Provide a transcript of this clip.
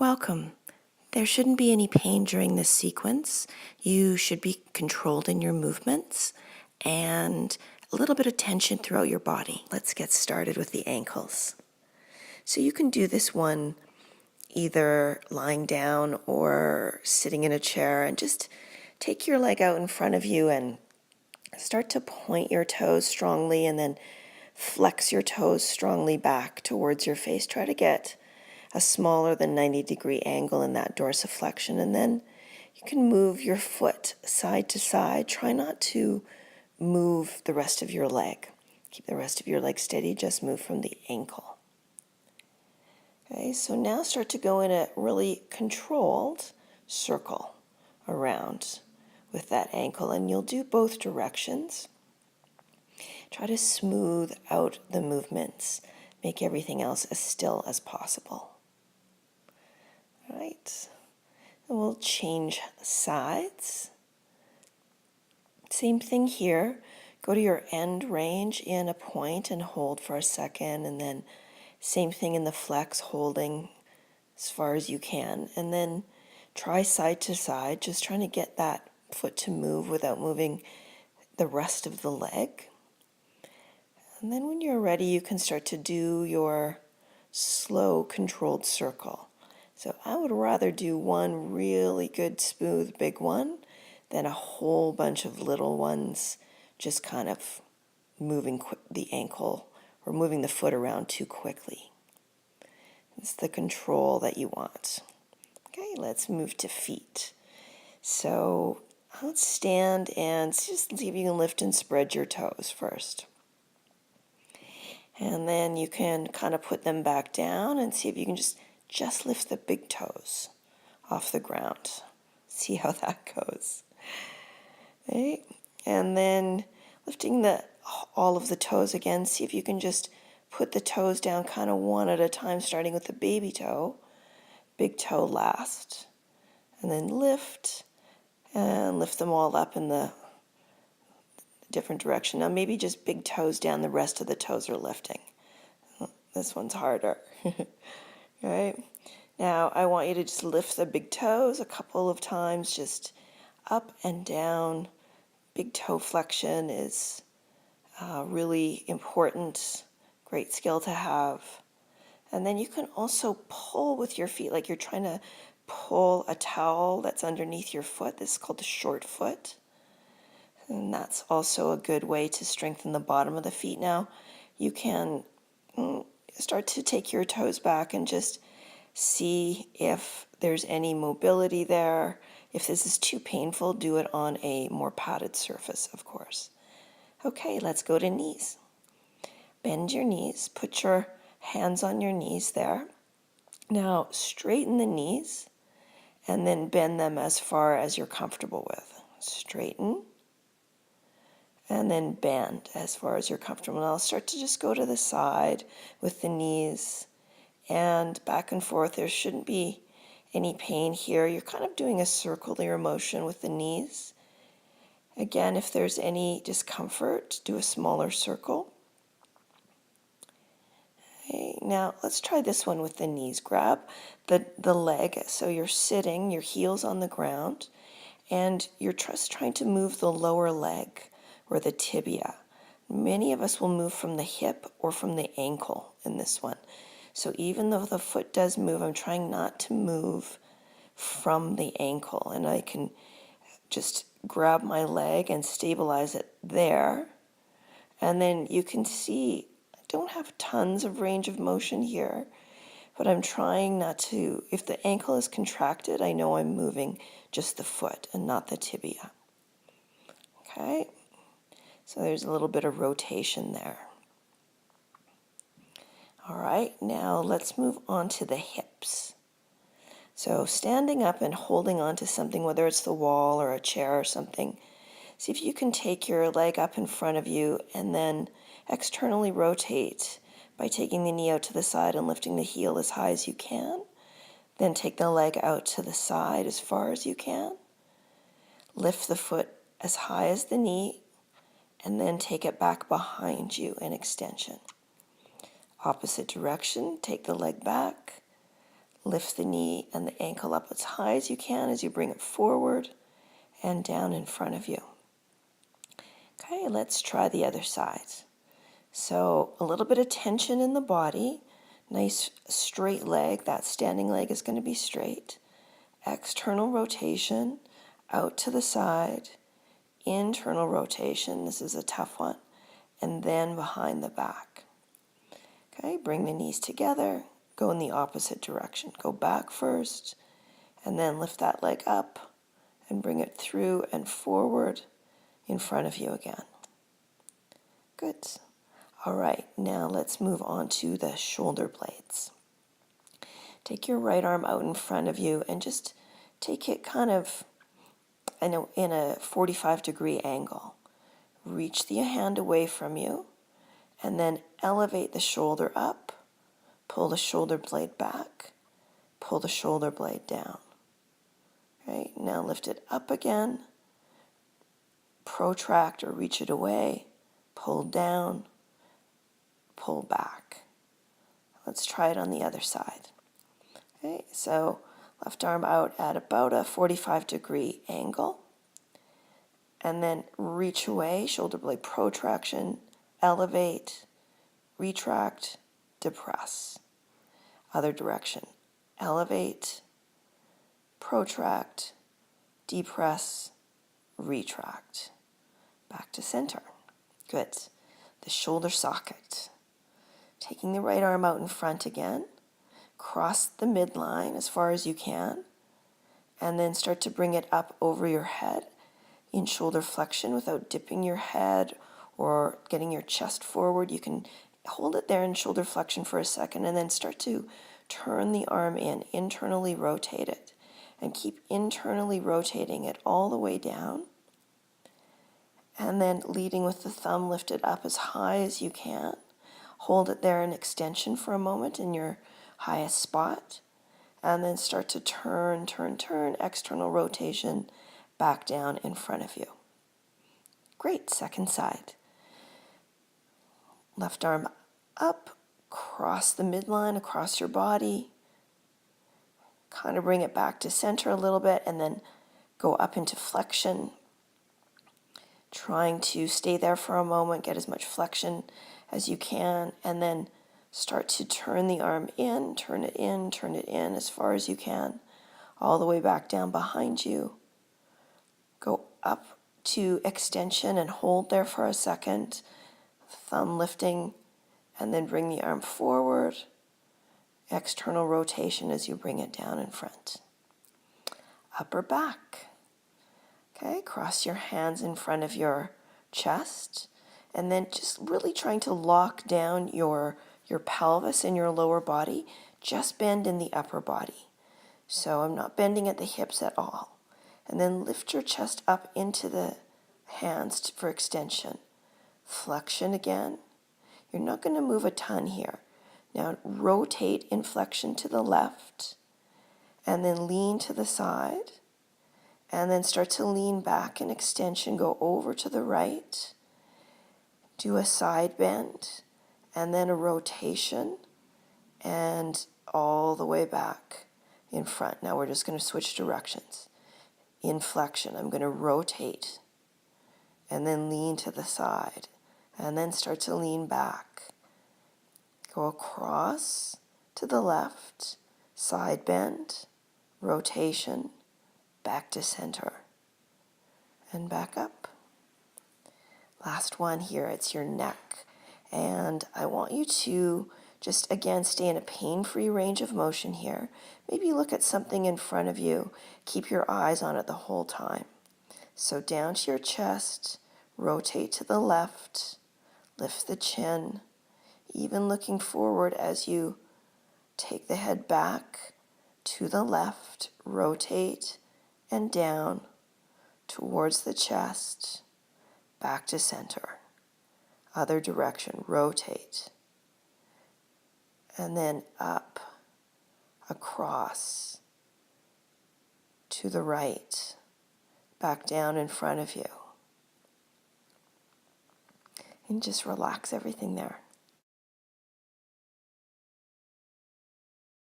Welcome. There shouldn't be any pain during this sequence. You should be controlled in your movements and a little bit of tension throughout your body. Let's get started with the ankles. So you can do this one either lying down or sitting in a chair, and just take your leg out in front of you and start to point your toes strongly and then flex your toes strongly back towards your face. Try to get a smaller than 90-degree angle in that dorsiflexion, and then you can move your foot side to side. Try not to move the rest of your leg. Keep the rest of your leg steady, just move from the ankle. Okay, so now start to go in a really controlled circle around with that ankle, and you'll do both directions. Try to smooth out the movements. Make everything else as still as possible. All right, and we'll change sides. Same thing here. Go to your end range in a point and hold for a second, and then same thing in the flex, holding as far as you can, and then try side to side, just trying to get that foot to move without moving the rest of the leg. And then when you're ready, you can start to do your slow, controlled circle. So I would rather do one really good, smooth, big one than a whole bunch of little ones just kind of moving the ankle or moving the foot around too quickly. It's the control that you want. Okay, let's move to feet. So let's stand and just see if you can lift and spread your toes first. And then you can kind of put them back down and see if you can just lift the big toes off the ground. See how that goes. Okay. And then lifting all of the toes again, see if you can just put the toes down kind of one at a time, starting with the baby toe, big toe last, and then lift them all up in the different direction. Now maybe just big toes down, the rest of the toes are lifting. This one's harder. Right? Now I want you to just lift the big toes a couple of times, just up and down. Big toe flexion is really important, great skill to have. And then you can also pull with your feet, like you're trying to pull a towel that's underneath your foot. This is called the short foot. And that's also a good way to strengthen the bottom of the feet. Now you can start to take your toes back and just see if there's any mobility there. If this is too painful, do it on a more padded surface, of course. Okay, let's go to knees. Bend your knees. Put your hands on your knees there. Now straighten the knees and then bend them as far as you're comfortable with. Straighten and then bend as far as you're comfortable. Now I'll start to just go to the side with the knees and back and forth. There shouldn't be any pain here. You're kind of doing a circular motion with the knees. Again, if there's any discomfort, do a smaller circle. Okay, now let's try this one with the knees. Grab the leg, so you're sitting, your heels on the ground, and you're just trying to move the lower leg or the tibia. Many of us will move from the hip or from the ankle in this one. So even though the foot does move, I'm trying not to move from the ankle, and I can just grab my leg and stabilize it there. And then you can see I don't have tons of range of motion here, but I'm trying not to. If the ankle is contracted, I know I'm moving just the foot and not the tibia. Okay, so there's a little bit of rotation there. All right, now let's move on to the hips. So standing up and holding on to something, whether it's the wall or a chair or something, see if you can take your leg up in front of you and then externally rotate by taking the knee out to the side and lifting the heel as high as you can. Then take the leg out to the side as far as you can. Lift the foot as high as the knee and then take it back behind you in extension. Opposite direction, take the leg back, Lift the knee and the ankle up as high as you can as you bring it forward and down in front of you. Okay, let's try the other side. So a little bit of tension in the body, nice straight leg. That standing leg is going to be straight. External rotation, out to the side, internal rotation. This is a tough one. And then behind the back. Okay, bring the knees together, go in the opposite direction. Go back first, and then lift that leg up and bring it through and forward in front of you again. Good. All right, now let's move on to the shoulder blades. Take your right arm out in front of you and just take it kind of in a 45-degree angle. Reach the hand away from you and then elevate the shoulder up, pull the shoulder blade back, pull the shoulder blade down. Right, now lift it up again, protract or reach it away, pull down, pull back. Let's try it on the other side. Okay, so left arm out at about a 45-degree angle, and then reach away, shoulder blade protraction, elevate, retract, depress. Other direction, elevate, protract, depress, retract. Back to center. Good. The shoulder socket. Taking the right arm out in front again, cross the midline as far as you can, and then start to bring it up over your head in shoulder flexion without dipping your head or getting your chest forward. You can hold it there in shoulder flexion for a second and then start to turn the arm in, internally rotate it, and keep internally rotating it all the way down. And then leading with the thumb lifted up as high as you can. Hold it there in extension for a moment in your highest spot. And then start to turn, external rotation back down in front of you. Great, second side. Left arm up, cross the midline, across your body. Kind of bring it back to center a little bit and then go up into flexion. Trying to stay there for a moment, get as much flexion as you can, and then start to turn the arm in, turn it in as far as you can, all the way back down behind you. Go up to extension and hold there for a second, thumb lifting, and then bring the arm forward, external rotation as you bring it down in front. Upper back. Okay, cross your hands in front of your chest, and then just really trying to lock down your pelvis and your lower body. Just bend in the upper body. So I'm not bending at the hips at all. And then lift your chest up into the hands for extension. Flexion again. You're not going to move a ton here. Now rotate in flexion to the left, and then lean to the side. And then start to lean back in extension, go over to the right, do a side bend, and then a rotation, and all the way back in front. Now we're just going to switch directions. In flexion, I'm going to rotate, and then lean to the side, and then start to lean back. Go across to the left, side bend, rotation, back to center, and back up. Last one here, it's your neck. And I want you to just, again, stay in a pain-free range of motion here. Maybe look at something in front of you. Keep your eyes on it the whole time. So down to your chest, rotate to the left, lift the chin, even looking forward as you take the head back to the left, rotate, and down towards the chest, back to center. Other direction, rotate. And then up, across, to the right, back down in front of you. And just relax everything there.